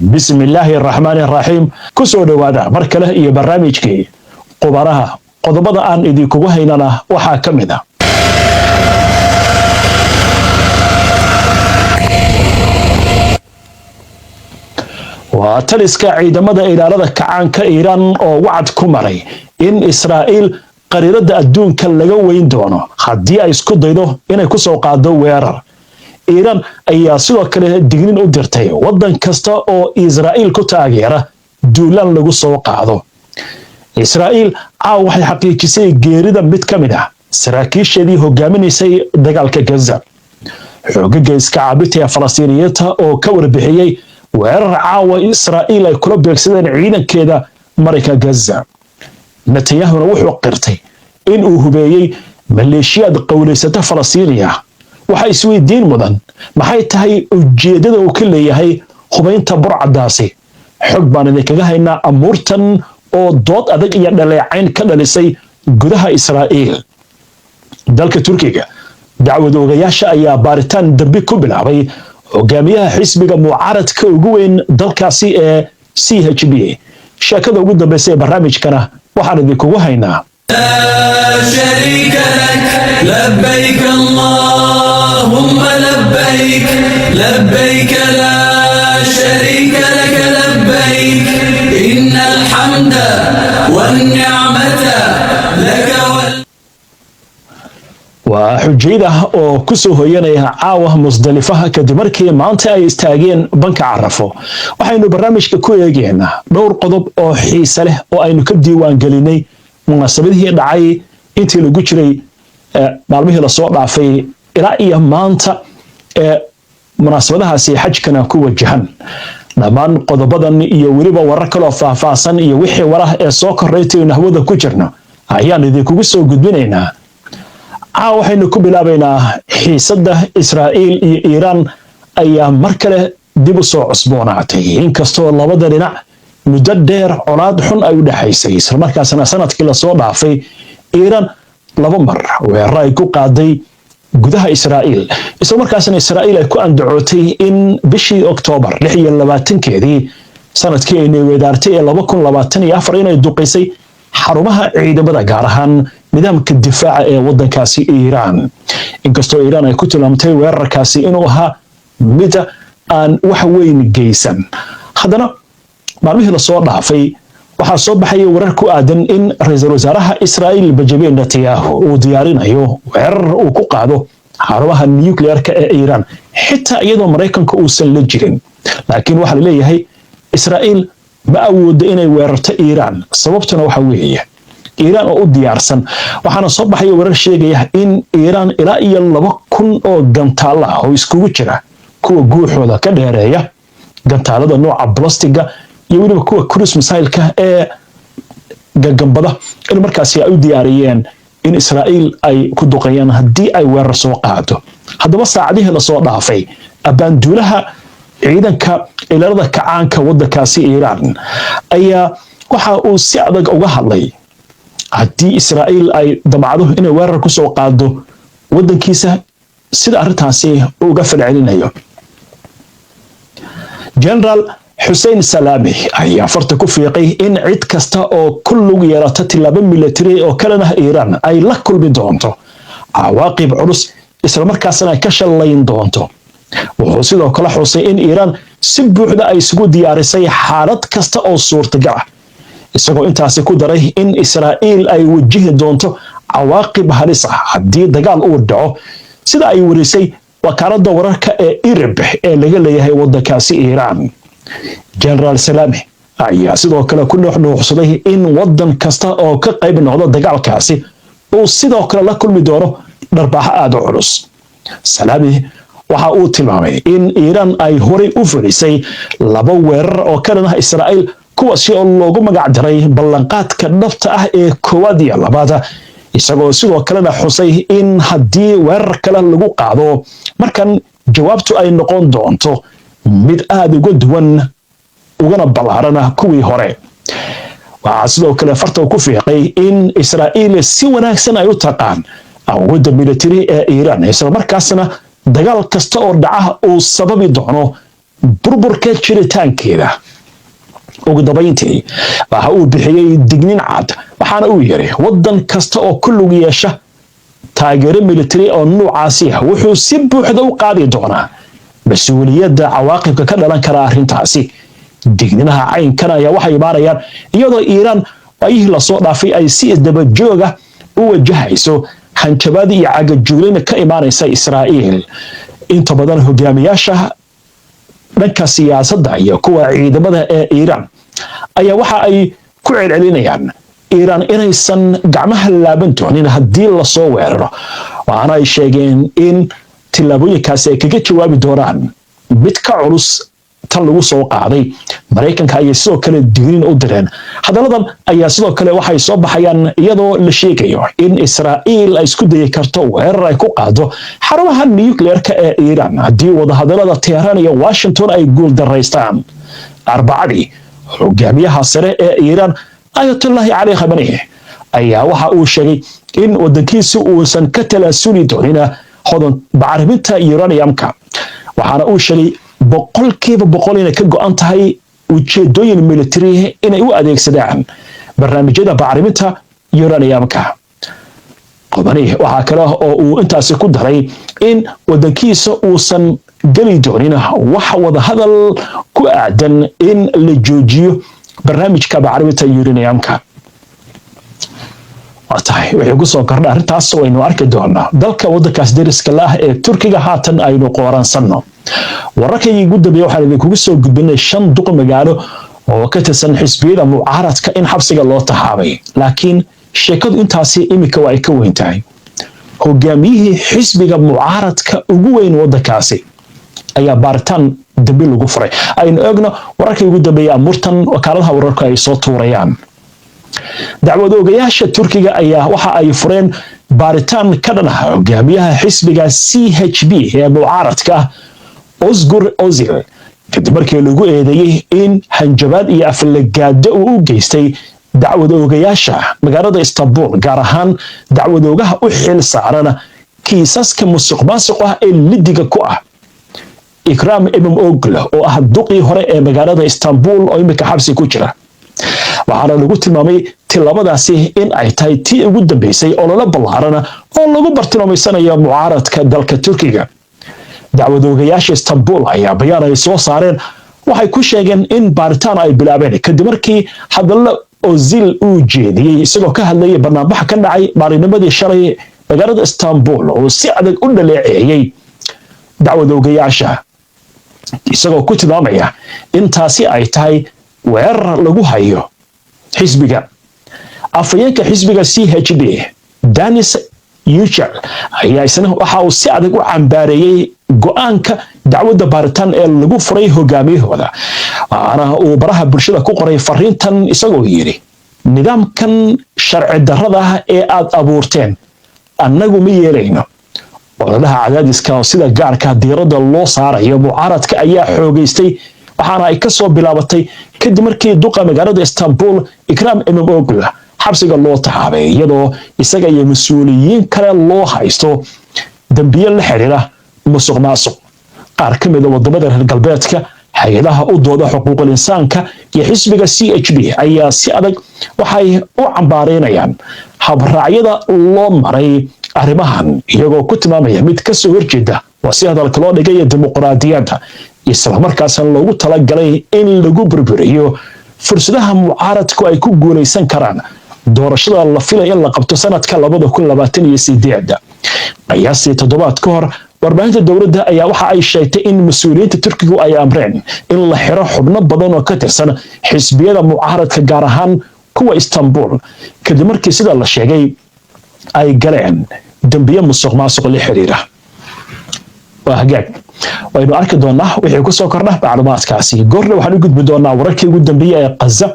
بسم الله الرحمن الرحيم كسو دوادا مركله iyo barnaamijkii qubaraha qodobada aan idinku haynana waxa kamid ah waa taliska ciidamada ilaalada kacaanka Iiraan oo wacd ku maray in Israa'iil qariirada adduunka laga weyn doono haddii ay isku daydo inay ku soo qaado weerar Iiraan ayaa sidoo kale digniin u dirtay wadan kasta oo Israa'iil ku taageera duulaan lagu soo qaado Israa'iil waxay xaqiijisay geerida mid ka mid ah saraakiisheedii hogaaminaysay dagaalka Gaza xoogagga iska caabinta Falastiiniyiinta oo ka warbixiyay weerar caawa Israa'iil ay kula beegsadeen ciidankeeda marayka Gaza Netanyahu wuxuu qirtay in uu hubeeyay maleeshiyad qowleysata Falastiiniya waxa isweydiin mudan maxay tahay ujeedada uu ka leeyahay hubeynta burcadaasi xog baan idinkaga haynaa amuurtan oo dood adag iyo dhaleecayn ka dhalisay gudaha Israa'iil dalka Turkiga dacwad oogayaasha ayaa baaritaan dambi ku bilaabay hogaamiyaha xisbiga mucaaradka ugu weyn dalkaasi ee CHP sheekada ugu dambeysay barnaamijkana waxaan idinkugu haynaa لا شريك لك لبيك اللهم لبيك لبيك لا شريك لك لبيك إن الحمد والنعمة لك وحجيده oo ku soo hoyanaya caawa musdalifaha kadib markii maanta ay istaageen banka Carafo waxaynu barnaamijka ku eegeynaa dhowr qodob oo xiiso leh oo aynu ka diiwaan gelinay munaasabadihii dhacay intii lagu jiray maalmihii la soo dhaafay ilaa iyo maanta munaasabadahaasi xajkana ku wajahan dhammaan qodobadan iyo weliba warar kale oo faahfaahsan iyo wixii waraha ee soo korreeyay nahwada ku jirna ayaan idinkugu soo gudbinaynaa waxaynu ku bilaabaynaa xiisadda Israa'iil iyo Iiraan ayaa mar kale dib u soo cusboonaatay inkastoo labada dhinac muddo dheer colaad xun ay u dhaxaysay isla markaasna sanadkii la soo dhaafay Iiraan laba mar weerar ay ku qaaday gudaha Israa'iil isla markaasna Israa'iil ay ku andacootay in bishii Oktoobar 26keedii sanadkii ay weedaartay 2024 inay duqeysay xarumaha ciidamada gaar ahaan nidaamka difaaca ee wadankaasi Iiraan inkastoo Iiraan ay ku tilmaamtay weerarkaasi inuu ahaa mid aan wax weyn geysan haddana maalmihii la soo dhaafay waxaa soo baxay warar ku aadan in ra'iisul wasaaraha Israa'iil Benjamin Netanyahu uu diyaarinayo weerar uu ku qaado xarumaha nuclear-ka ee Iiraan xitaa iyadoo Mareykanka uusan la jirin laakiin waxa la leeyahay Israa'iil ma awoodo inay weerarto Iiraan sababtuna waxa weeye Iiraan oo u diyaarsan waxaana soo baxay warar sheegaya in Iiraan ilaa iyo 2,000 oo gantaalo ah oo iskugu jira kuwa guuxooda ka dheereeya gantaalada nooca blastiga iyo weliba kuwa cruise missile-ka ee gagambada in markaasi ay u diyaariyeen in Israa'iil ay ku duqeeyaan haddii ay weerar soo qaado haddaba saacadihii la soo dhaafay abaanduulaha ciidanka ilaalada kacaanka wadankaasi Iiraan ayaa waxa uu si adag uga hadlay haddii Israa'iil ay damacdo inay weerar ku soo qaado wadankiisa sida arrintaasi uga falcelinayo General Hussein Salami ayaa farta ku fiiqay in cid kasta oo ku lug yeelata tilaabo military oo kalena Iiraan ay la kulmi doonto cawaaqib culus isla markaasna ay ka shalayn doonto wuxuu sidoo kale xusay in Iiraan si buuxda ay isugu diyaarisay xaalad kasta oo suurtagal ah isagoo intaasi ku daray in Israa'iil ay wajihi doonto cawaaqib halis ah haddii dagaal uu dhaco sida ay warisay wakaaladda wararka ee IRIB ee laga leeyahay wadankaasi Iiraan General Salami ayaa sidoo kale ku nuuxnuuxsaday in wadan kasta oo ka qayb noqdo dagaalkaasi uu sidoo kale la kulmi doono dharbaaxo aad u culus Salami waxa uu tilmaamay in Iiraan ay horay u fulisay laba weerar oo kalena Israa'iil kuwaasi oo loogu magac daray ballanqaadka dhabta ah ee koowaad iyo labaad isagoo sidoo kalena xusay in haddii weerar kale lagu qaado markan jawaabtu ay noqon doonto mid aad uga duwan ugana ballaaran kuwii hore waxaa sidoo kale farta ku fiiqay in Israa'iil si wanaagsan ay u taqaan awoodda military ee Iiraan isla markaasna dagaal kasta oo dhaca uu sababi doono burburka jiritaankeeda. ugu dambayntii waxa uu bixiyey dignin cad, waxaana uu yiri waddan kasta oo ku lug yeesha taageero military oo noocaasi ah wuxuu si buuxda u qaadi doonaa mas-uuliyadda cawaaqibka ka dhalan kara arrintaasi. digninaha caynkan ayaa waxay imaanayaan iyadoo Iiraan ayihii lasoo dhaafay ay si isdaba jooga u wajahayso hanjabaad iyo cagajuulin ka imaanaysa Israa'iil. inta badan hogaamiyaasha dhanka siyaasadda iyo kuwa ciidamada ee Iiraan ayaa waxa ay ku celcelinayaan Iiraan inaysan gacmaha laaban doonin haddii la soo weeraro, waxaana ay sheegeen in tillaabooyinkaasi ay kaga jawaabi doonaan mid ka culus tan lagu soo qaaday. Mareykanka ayay sidoo kale digniin u direen. hadalladan ayaa sidoo kale waxay soo baxayaan iyadoo la sheegayo in Israa'iil ay isku dayi karto weerar ay ku qaado xarumaha nuclear-ka ee Iiraan haddii wadahadallada Tehran iyo Washington ay guul daraystaan. Arbacadii hogaamiyaha sare ee Iiraan Ayatollah Ali Khamenei ayaa waxa uu sheegay in waddankiisu uusan ka talaasuli doonin hodan bacriminta uraniumka, waxaana uu sheegay boqolkiiba boqol inay ka go'an tahay ujeedooyin military inay u adeegsadaan barnaamijyada bacriminta uraniumka. Khamenei waxaa kale oo uu intaasi ku daray in waddankiisa uusan geli doonin wax wadahadal ku aadan in la joojiyo barnaamijka bacriminta uraniumka. wixii ku soo kordha arrintaas waynu arki doonaa. dalka waddankaas deriska la ah ee Turkiga haatan aynu qooransanno. wararkii ugu dambeeyay waxaan idinkugu soo gudbinay 5 duq magaalo oo ka tirsan xisbiyada mucaaradka in xabsiga loo taxaabay, laakiin sheekadu intaasi imika waa ay ka weyn tahay. hogaamiyihii xisbiga mucaaradka ugu weyn waddankaasi ayaa baaritaan dambi lagu furay. aynu eegno wararkii ugu dambeeyay amurtan wakaaladaha wararka ay soo tuurayaan. dacwad oogayaasha Turkiga ayaa waxa ay fureen baaritaan ka dhan ah hogaamiyaha xisbiga CHP ee mucaaradka Özgür Özil kadib markii lagu eedeeyay in hanjabaad iyo aflagaado uu u geystay dacwad oogayaasha magaalada Istanbul, gaar ahaan dacwad oogaha u xil saaran kiisaska musuqmaasuq ah ee lidiga ku ah Ekrem İmamoğlu oo ah duqii hore ee magaalada Istanbul oo imika xabsi ku jira. waxaana lagu tilmaamay tilabadaasi in ay tahay tii ugu dambeysay oo lala ballaarana oo lagu bartilmaameysanayo mucaaradka dalka Turkiga. dacwad oogayaasha Istanbul ayaa bayaan ay soo saareen waxay ku sheegeen in baaritaan ay bilaabeen kadib markii hadallo Özil uu jeediyey isagoo ka hadlayay barnaamij ka dhacay maalinimadii shalay magaalada Istanbul oo si adag u dhaleeceeyay dacwad oogayaasha, isagoo ku tilmaamaya in taasi ay tahay weerar lagu hayo xisbiga. afayeenka xisbiga CHP Deniz Yücel ayaa isna waxa uu si adag u cambaareeyay go'aanka dacwadda baaritaan ee lagu furay hogaamiyahooda, waxaana uu baraha bulshada ku qoray fariintan isagoo yiri nidaamkan sharci darrada ah ee aad abuurteen annagu ma yeelayno. ololaha cadaadiska oo sida gaarka diiradda loo saarayo mucaaradka ayaa xoogaystay, waxaana ay ka soo bilaabatay kadib markii duqa magaalada Istanbul Ekrem İmamoğlu xabsiga loo taxaabay iyadoo isaga iyo mas'uuliyiin kale loo haysto dambiyo la xiriira musuqmaasuq. qaar ka mid ah wadamada reer galbeedka, hay'adaha u dooda xuquuqul insaanka iyo xisbiga CHP ayaa si adag waxay u cambaareynayaan habraacyada loo maray arrimahan, iyagoo ku tilmaamaya mid ka soo horjeeda waa si hadalka loo dhigay dimuqraadiyadda, isla markaasna loogu talagalay in lagu burburiyo fursadaha mucaaradku ay ku guuleysan karaan doorashada la filayo in la qabto sanadka 2028. qiyaastii 7 ka hor warbaahinta dowladda ayaa waxa ay sheegtay in mas'uuliyiinta Turkigu ay amreen in la xiro xubno badan oo ka tirsan xisbiyada mucaaradka, gaar ahaan kuwa Istanbul, kadib markii sida la sheegay ay galeen dambiyo musuqmaasuq la xiriira. waa hagaag waynu arki doonaa wixii ku soo kordha macluumaadkaasi. goorna waxaan u gudbi doonaa wararkii ugu dambeeyay ee Gaza.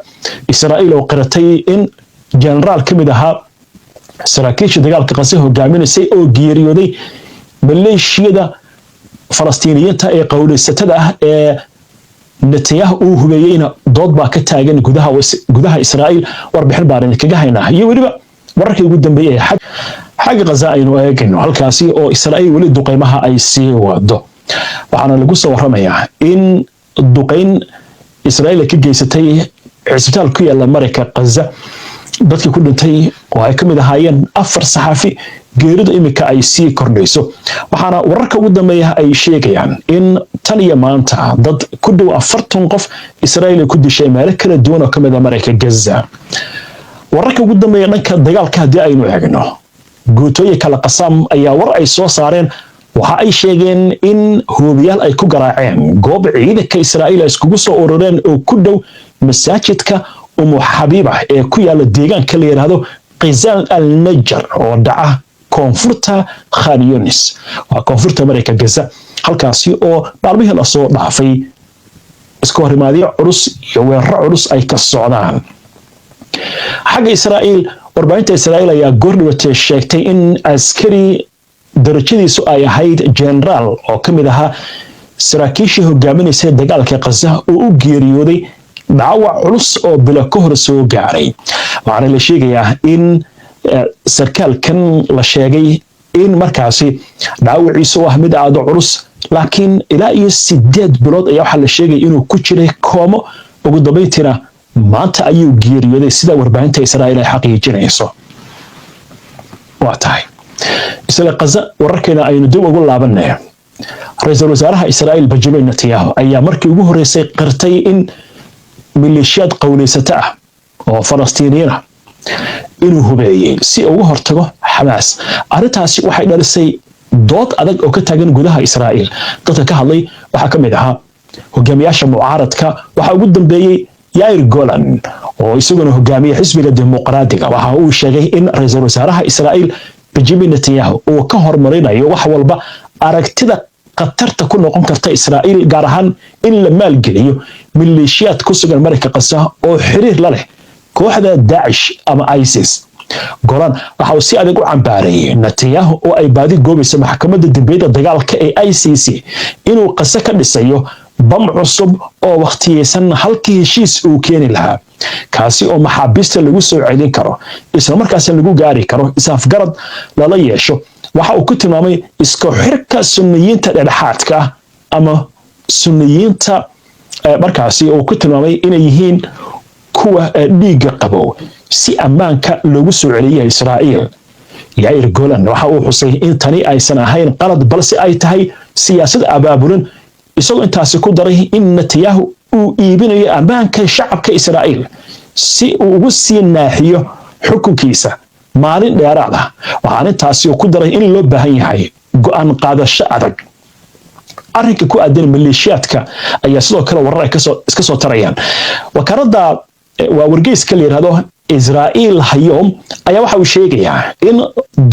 Israa'iil oo qiratay in generaal ka mid ahaa saraakiisha dagaalka Gaza hogaaminaysay oo geeriyooday maleeshiyada Falastiiniyiinta ee qowleysatada ah ee Netanyahu uu hubeeyayna dood baa ka taagan gudaha Israa'iil. warbixin baan kaga haynaa iyo weliba wararkii ugu dambeeyay xagga Gaza aynu eegayno, halkaasi oo Israa'iil weli duqeymaha ay sii wado. waxaana lagu soo waramayaa in duqeyn Israa'iil ka geysatay cisbitaal ku yaala Mareyka Gaza dadkii ku dhintay oo ay kamid ahaayeen 4 saxaafi geeridu imika ay sii kordhayso waxaana wararka ugu dambeeya ay sheegayaan in tan iyo maanta dad ku dhow 40 qof Israa'iil ku dishay meelo kala duwan oo kamid ah Mareyka Gaza wararka ugu dambeeya dhanka dagaalka hadii aynu eegno guutooyin kala qasam ayaa war ay soo saareen waxa ay sheegeen in hoobiyaal ay ku garaaceen goob ciidanka Israa'iil ay iskugu soo urureen oo ku dhow masaajidka Xabiiba ee ku yaala deegaanka la yiraahdo Qizal al-Najjar oo dhaca koonfurta Khan Yunis waa koonfurta Mareyka Gaza halkaasi oo maalmihii la soo dhaafay isku horimaadyo culus iyo weeraro culus ay ka socdaan xagga Israa'iil warbaahinta Israa'iil ayaa goordhawatay sheegtay in askari darajadiisu ay ahayd general oo kamid ahaa saraakiishii hogaaminaysa dagaalka Gaza oo u geeriyooday dhaawac culus oo bila ka hor soo gaaray waxaana la sheegayaa in sarkaalkan la sheegay in markaasi dhaawaciisu ah mid aad u culus laakiin ilaa iyo 8 bilood ayaa waxa la sheegay inuu ku jiray koomo ugu dambeyntiina maanta ayuu geeriyooday sida warbaahinta Israa'iil ay xaqiijinayso waa tahay isla Gaza wararkeena aynu dib ugu laabanay ra'iisul wasaaraha Israa'iil Benjamin Netanyahu ayaa markii ugu horeysay qirtay in milishiyad qowleysata ah oo Falastiiniyiin ah inuu hubeeyay si uu uga hortago Xamaas arintaasi waxay dhalisay dood adag oo ka taagan gudaha Israa'iil dadka ka hadlay waxa kamid ahaa hogaamiyaasha mucaaradka waxa ugu dambeeyay Yair Golan oo isaguna hogaamiye xisbiga dimuqraadiga waxa uu sheegay in ra'iisul wasaaraha Israa'iil Benjamin Netanyahu uu ka hormarinayo wax walba aragtida qatarta ku noqon karta Israa'iil gaar ahaan in la maalgeliyo milishiyad ku sugan Mareyka Gaza oo xiriir la leh kooxda Daesh ama ISIS Golan waxa uu si adag u cambaaray Netanyahu oo ay baadi goobayso maxkamadda dambiyada dagaalka ee ICC inuu Gaza ka dhisayo bam cusub oo waqtiyeysan halkii heshiis uu keeni lahaa kaasi oo maxaabiista lagu soo celin karo isla markaasna lagu gaari karo isafgarad lala yeesho waxa uu ku tilmaamay isku xirka sunniyiinta dhexdhexaadka ama sunniyiinta markaasi uu ku tilmaamay inay yihiin kuwa dhiiga qabow si ammaanka loogu soo celiyo Israa'iil Yair Golan waxa uu xusay in tani aysan ahayn qalad balse ay tahay siyaasad abaabulan isagoo intaasi ku daray in Netanyahu uu iibinayo ammaanka shacabka Israa'iil si uu ugu sii naaxiyo xukunkiisa maalin dheeraad ah waxaan intaasi ku daray in loo baahan yahay go'aan qaadasho adag arrinka ku aadan milishiyadka ayaa sidoo kale warar ay iska soo tarayaan wakaaladda waa wargeyska la yiraahdo Israa'iil Hayom ayaa waxa uu sheegayaa in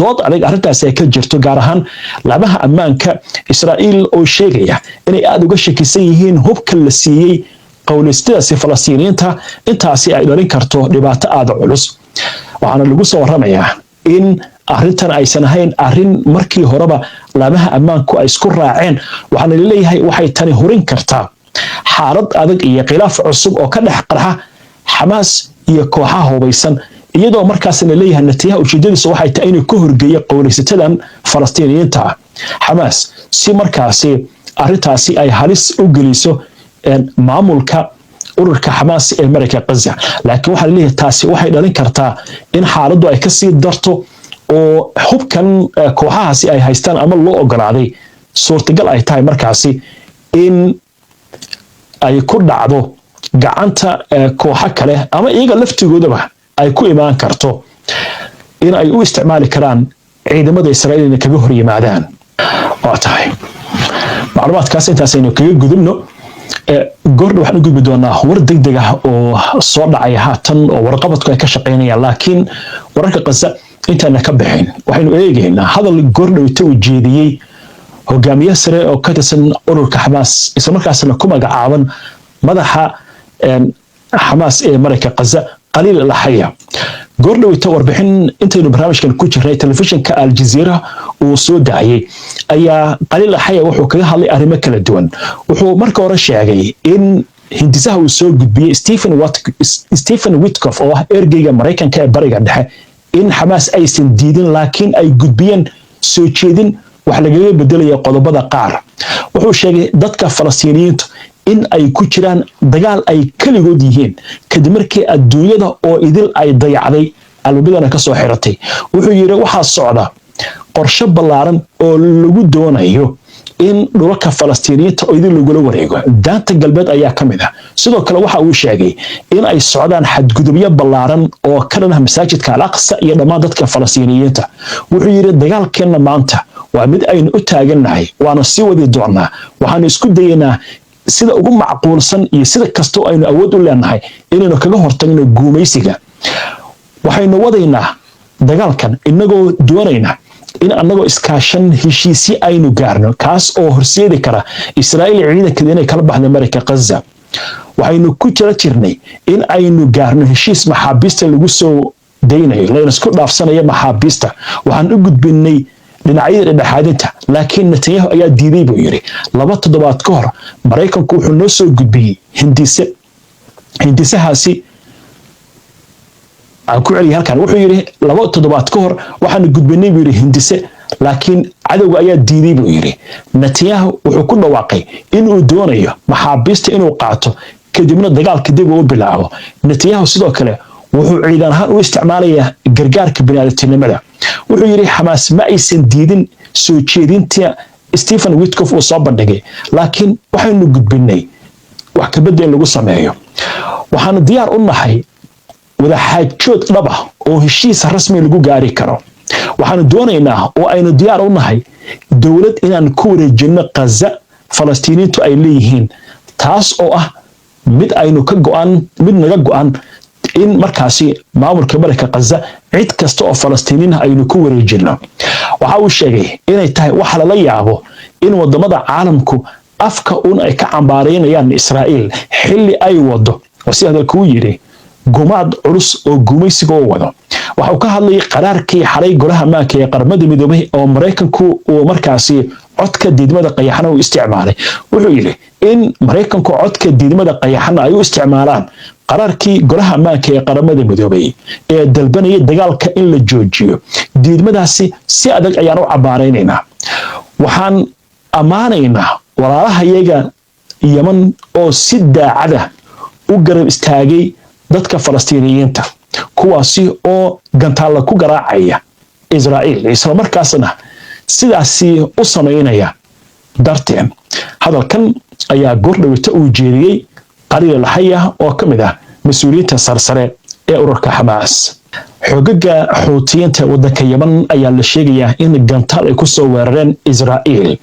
dood adag arrintaas ay ka jirto gaar ahaan laamaha ammaanka Israa'iil oo sheegaya inay aad uga shakisan yihiin hubka la siiyay qowleystadaasi Falastiiniyiinta intaasi ay dhalin karto dhibaato aad u culus waxaana lagu soo waramayaa in arrintan aysan ahayn arrin markii horeba laamaha ammaanku ay isku raaceen waxaana leeyahay waxay tani horin kartaa xaalad adag iyo khilaaf cusub oo ka dhex qarxa Xamaas iyo kooxaha hubeysan iyadoo markaasna leeyahay Netanyahu ujeedadiisu waxay tahay inuu ka horgeeyo qowleysatadan Falastiiniyiinta Xamaas si markaasi arrintaasi ay halis u geliso maamulka ururka Xamaas ee Mareyka Gaza laakiin waxa leeyahay taasi waxay dhalin kartaa in xaaladdu ay ka sii darto oo hubkan kooxahaasi ay haystaan ama loo ogolaaday suurtagal ay tahay markaasi in ay ku dhacdo gacanta kooxo kale ama iyaga laftigoodaba ay ku imaan karto in ay u isticmaali karaan ciidamada Israa'iil inay kaga hor yimaadaan waa tahay macluumaadkaas intaas aynu kaga gudubno goordha waxaan u gudbi doonaa war degdeg ah oo soo dhacay haatan oo warqabadku ay ka shaqeynayaan laakiin wararka Gaza intaana ka bixin waxaynu eegaynaa hadal goordhawta u jeediyey hogaamiye sare oo ka tirsan ururka Xamaas isla markaasna ku magacaaban madaxa Xamaas ee Mareyka Gaza Qaliil al-Haya goordhawta warbixin intaynu barnaamijkan ku jiray telefishinka Al Jazeera uu soo daayay ayaa Qaliil al-Haya wuxuu kaga hadlay arrimo kala duwan wuxuu marka hore sheegay in hindisaha uu soo gudbiyay Stephen Witkoff oo ah ergeyga Mareykanka ee bariga dhexe in Xamaas aysan diidin laakiin ay gudbiyeen soo jeedin wax lagaga bedelayo qodobada qaar wuxuu sheegay dadka Falastiiniyiintu in ay ku jiraan dagaal ay kaligood yihiin kadib markii adduunyada oo idil ay dayacday albaabadana ka soo xiratay. wuxuu yidhi waxaa socda qorshe ballaaran oo lagu doonayo in dhulalka falastiiniyiinta oo idin lagula wareego. daanta galbeed ayaa ka mid ah. sidoo kale waxa uu sheegay in ay socdaan xadgudubyo ballaaran oo ka dhan ah masaajidka al-aqsa iyo dhammaan dadka falastiiniyiinta. wuxuu yidhi dagaalkeenna maanta waa mid aynu u taagannahay, waana sii wadi doonaa. waxaanu isku dayaynaa sida ugu macquulsan iyo sida kastoo aynu awood u leenahay inaynu kaga hortagno guumaysiga. waxaynu wadaynaa dagaalkan inagoo doonayna in annagoo iskaashan heshiisyo aynu gaarno, kaas oo horseedi kara Israa'iil ciidankeeda inay kala baxdo marayka Gaza. waxaynu ku jirnay in aynu gaarno heshiis maxaabiista lagu soo daynayo, la isku dhaafsanayo maxaabiista. waxaan u gudbinay dhinacyada dhexaadinta, laakiin Netanyahu ayaa diiday buu yiri. 2 toddobaad ka hor Mareykanku wuxuu noo soo gudbiyay hindisahaasi aan ku celiyay halkan. wuxuu yiri 2 toddobaad ka hor waxaan gudbinay buu yiri hindise, laakiin cadowga ayaa diiday buu yiri. Netanyahu wuxuu ku dhawaaqay inuu doonayo maxaabiista inuu qaato kadibna dagaalka dib u bilaabo. Netanyahu sidoo kale wuxuu ciidan ahaan u isticmaalayaa gargaarka bini'aadantinimada. wuxuu yiri Xamaas ma aysan diidin soo jeedinta Stephen Witkoff oo soo bandhigay, laakiin waxaynu gudbinay wax ka bedel lagu sameeyo. waxaanu diyaar u nahay wada xaajood dhab ah oo heshiis rasmi lagu gaari karo. waxaanu doonaynaa oo aynu diyaar u nahay dowlad inaan ku wareejino Gaza Falastiiniintu ay leeyihiin, taas oo ah mid naga go'an in markaasi maamulka marayka Gaza cid kasta oo Falastiiniin aynu ku wareejino. waxa uu sheegay inay tahay wax lala yaabo in wadamada caalamku afka ay ka cambaaraynayaan Israa'iil xilli ay wado, oo si hadalku yiri gumaad culus oo gumaysiga oo wado. waxa uu ka hadlay qaraarkii xalay golaha ammaanka ee qaramada midoobay oo Mareykanku uu markaasi codka diidmada qayaxan u isticmaalay. wuxuu yiri in Mareykanku codka diidmada qayaxan ay u isticmaalaan qaraarkii golaha ammaanka ee qaramada midoobay ee dalbanaya dagaalka in la joojiyo. diidmadaasi si adag ayaan u cabaaraynaynaa. waxaan ammaanaynaa walaalahayaga Yemen oo si daacad ah u garab istaagay dadka Falastiiniyiinta, kuwaasi oo gantaal ku garaacaya Israa'iil, isla markaasna sidaasi u sameynaya darteen. hadalkan ayaa goordhawita uu jeediyay Qaliil al-Hayya oo ka mid ah mas'uuliyiinta sarsare ee ururka Xamaas. xogaga Xuutiyiinta waddanka Yemen ayaa la sheegayaa in gantaal ay ku soo weerareen Israa'iil,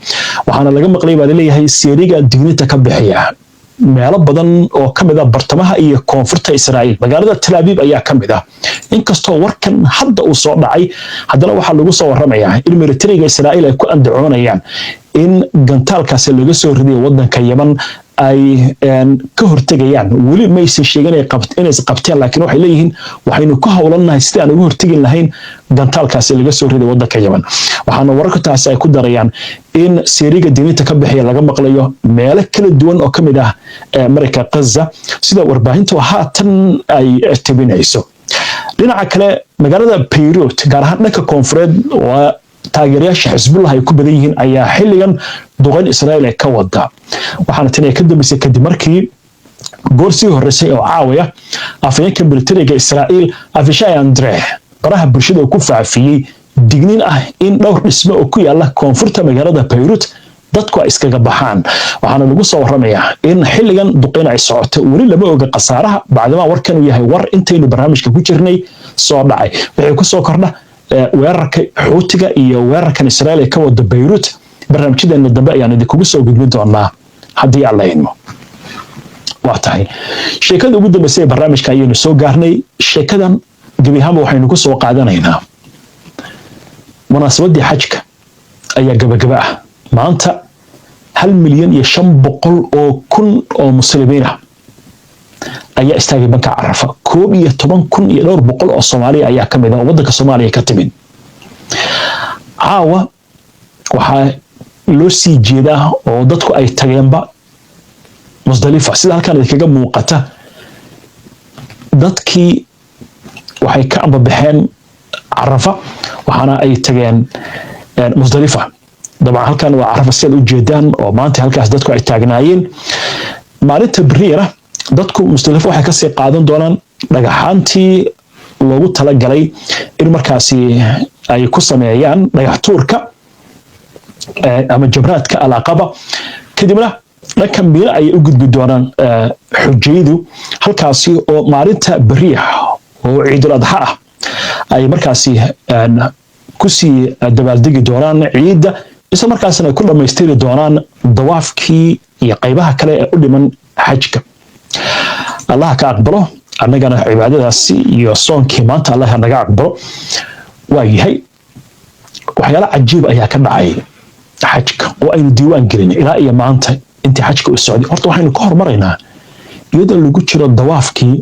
waxaana laga maqlay baa leeyahay seeriga digniinta ka bixiya meelo badan oo ka mid ah bartamaha iyo koonfurta Israa'iil. magaalada Tel Aviv ayaa ka mid ah. inkastoo warkan hadda uu soo dhacay, haddana waxaa lagu soo warramayaa in militariga Israa'iil ay ku andacoonayaan in gantaalkaasi laga soo riday waddanka Yemen ay ka hortagayaan. weli ma aysan sheegin inay qabteen, laakiin waxay leeyihiin waxaynu ku hawlanahay sidii aan uga hortagin lahayn gantaalkaasi laga soo riday waddanka Yemen. waxaana wararka taasi ay ku darayaan in seeriga diinta ka bixiya laga maqlayo meelo kala duwan oo ka mid ah marayka Gaza, sida warbaahintu haatan ay tabinayso. dhinaca kale magaalada Beirut, gaar ahaan dhanka koonfureed oo taageerayaasha Xisbullah ay ku badan yihiin, ayaa xilligan duqeyn Israa'iil ka wada. waxaana tan ay ka dambeysay kadib markii goor sii horeysay oo caawaya afayeenka militariga Israa'iil Avishai Andreh baraha bulshada ku faafiyay digniin ah in dhowr dhisme oo ku yaala koonfurta magaalada Beirut dadku ay iskaga baxaan. waxaana lagu soo warramayaa in xilligan duqeyn ay socoto. weli lama oga khasaaraha, bacdama warkan uu yahay war intaynu barnaamijka ku jirnay soo dhacay. wixii ku soo kordha weerarka Xuutiga iyo weerarkan Israa'iil ka wada Beirut, barnaamijyadeena dambe ayaan idinkugu soo gudbin doonaa haddii Alla idmo. waa tahay sheekada ugu dambeysay barnaamijka ayaynu soo gaarnay. sheekadan gebi ahaanba waxaynu ku soo qaadanaynaa munaasabadii xajka ayaa gabagaba ah. maanta 1,500,000 oo muslimiin ah ayaa istaagay banka Carafa. 11,200 oo Soomaali ayaa ka mid ah waddanka Soomaaliya ka timid. caawa waxaa loo sii jeedaa oo dadku ay tageenba Musdalifa. sida halkan idinkaga muuqata, dadkii waxay ka ambabaxeen Carafa waxaana ay tageen Musdalifa. dabcan halkan waa Carafa sidaad u jeedaan oo maanta halkaas dadku ay taagnaayeen. maalinta beriira dadku Musdalifo waxay ka sii qaadan doonaan dhagaxaantii loogu talagalay in markaasi ay ku sameeyaan dhagax tuurka ama jabraadka Al-Aqaba kadibna dhanka Mina ay u gudbi doonaan xujaydu halkaasi oo maalinta beriira oo Ciidul Adha ah ay markaasi ku sii dabaaldegi doonaan ciida isla markaasna ay ku dhameystiri doonaan dawaafkii iyo qaybaha kale ee u dhiman xajka Allah ka aqbalo annagana cibaadadaasi iyo soonkii maanta Allah naga aqbalo waa yahay waxyaalo cajiib ayaa ka dhacay xajka oo aynu diiwaan gelin ilaa iyo maanta intii xajka u socday horta waxaynu ka hormaraynaa iyadoo lagu jiro dawaafkii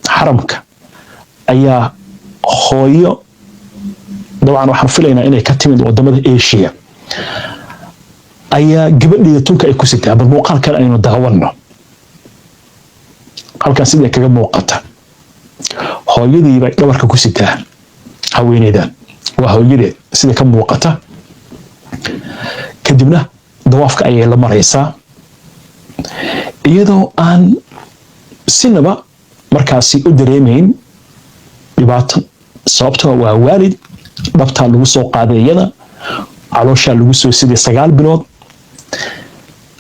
xaramka ayaa hooyo dabcan waxaan filaynaa inay ka timid wadamada Asia ayaa gabadheeda tunka ay ku sitaa bal muuqaalkan aynu daawanno halkan sidee kaga muuqata hooyadii bay dhabarka ku sitaa haweeneydan waa hooyadeed sida ka muuqata kadibna dawaafka ayay la maraysaa iyadoo aan sinaba markaasi u dareemayn dhibaato sababtoo waa waalid dhabtaa lagu soo qaaday iyada calooshaa lagu soo siday 9 bilood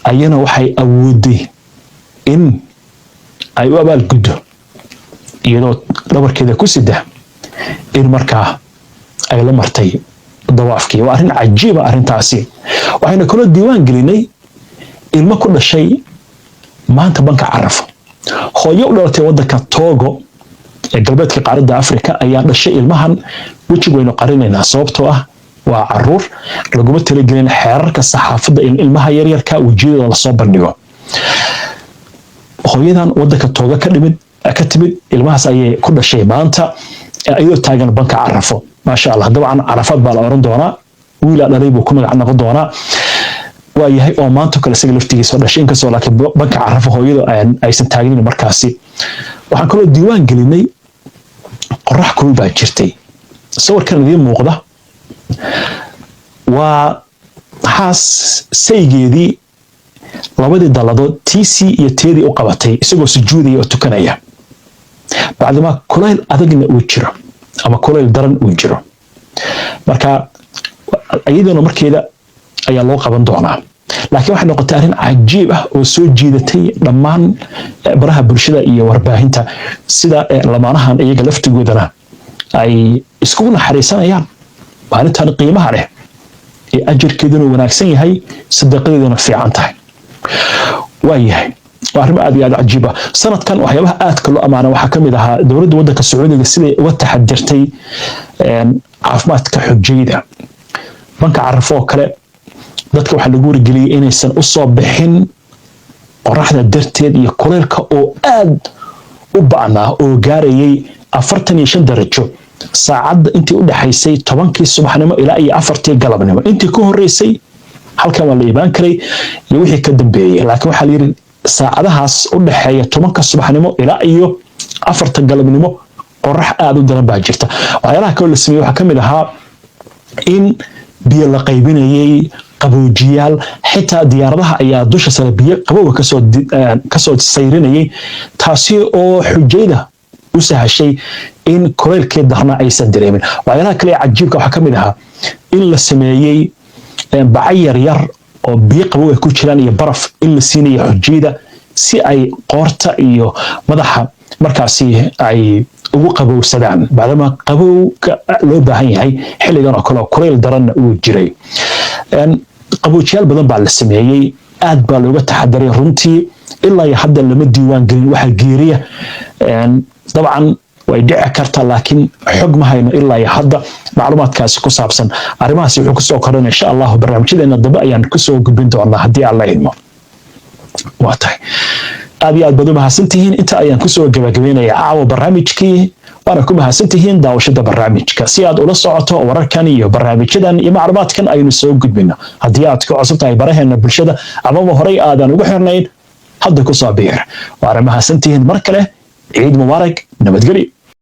ayana waxay awooday in ay u abaal guddo iyadoo dhabarkeeda ku sida in markaa ay la martay dawaafkii waa arrin cajiiba arrintaasi waxayna kula diiwaan gelinay ilmo ku dhashay maanta banka Carafo hooyo u dhalatay waddanka Togo ee galbeedka qaaradda Afrika ayaa dhashay ilmahan wajigooyna qarinaynaa sababtoo ah waa caruur laguma talagelin xeerarka saxaafadda in ilmaha yaryarka wajigooda la soo bandhigo hooyadan waddanka Togo ka timid ilmahaas ayay ku dhashay maanta ayuu taagan banka Carafo ma sha Allah dabcan Carafaad baa la oran doonaa wiil dhalay buu ku magac noqon doonaa waa yahay oo maanta kale isaga laftigiisa dhashay inkastoo laakiin banka Carafo hooyadu aysan taagnin markaasi waxaan kaloo diiwaan gelinay qorax kulul baa jirtay sawirkan idin muuqda waa xaas saygeedii labadii daladood TC iyo teedii u qabatay isagoo sujuudaya oo tukanaya bacdama kulayl adagna uu jiro ama kulayl daran uu jiro marka ayadana markeeda ayaa loo qaban doonaa laakiin waxay noqotay arrin cajiib ah oo soo jiidatay dhammaan baraha bulshada iyo warbaahinta sida lamaanahan iyaga laftigoodana ay isku naxariisanayaan maalintan qiimaha leh ee ajarkeeduna wanaagsan yahay sadaqadeeduna fiican tahay waa yahay arrin aad iyo aad cajiib ah sanadkan waxyaabaha aadka loo amaanay waxaa kamid ahaa dowladda waddanka Sacuudiga siday uga taxadirtay caafimaadka xujayda banka Carafo oo kale dadka waxa lagu wargeliyay inaysan u soo bixin qoraxda darteed iyo kuleylka oo aad u ba'naa oo gaarayay 45 darajo saacada intii u dhaxaysay 10kii subaxnimo ilaa iyo 4tii galabnimo intii ku horeysay halkan waa la iibaan karay iyo wixii ka dambeeyay laakiin waxa la yiri saacadahaas u dhaxeeya 10ka subaxnimo ilaa iyo 4ta galabnimo qorax aad u daran baa jirta waxyaalaha kale la sameeyay waxa kamid ahaa in biyo la qaybinayay qaboojiyaal xitaa diyaaradaha ayaa dusha sare biyo qabowga kasoo sayrinayay taasi oo xujayda u sahashay in kuleylkii darna aysan dareemin waxyaalaha kale cajiibka waxa kamid ahaa in la sameeyay bacay yar oo biyo qabow ay ku jiraan iyo baraf in la siinayo xujayda si ay qoorta iyo madaxa markaasi ay ugu qabowsadaan baadama qabowga loo baahan yahay xilligan oo kale kuleyl daran uu jiray qaboojiyaal badan baa la sameeyay aad baa looga taxadaray runtii ilaa hadda lama diiwaan gelin waxa geeriya dabcan way dhici kartaa laakiin xog ma hayno ilaa hadda macluumaadkaasi ku saabsan arrimahaasi wuxuu ku soo koran insha Allah barnaamijyadeena dambe ayaan ku soo gudbin doonaa haddii alla idmo waa tahay aad iyo aad baad u mahadsantihiin inta ayaan ku soo gabagabeynayaa caawa barnaamijkii waana ku mahadsantihiin daawashada barnaamijka si aad ula socoto wararkan iyo barnaamijyadan iyo macluumaadkan aynu soo gudbino haddii aad ku cusub tahay baraheena bulshada ama horey aadan ugu xirnayn hadda ku soo biir waana mahadsantihiin mar kale ciid mubaarak nabadgelyo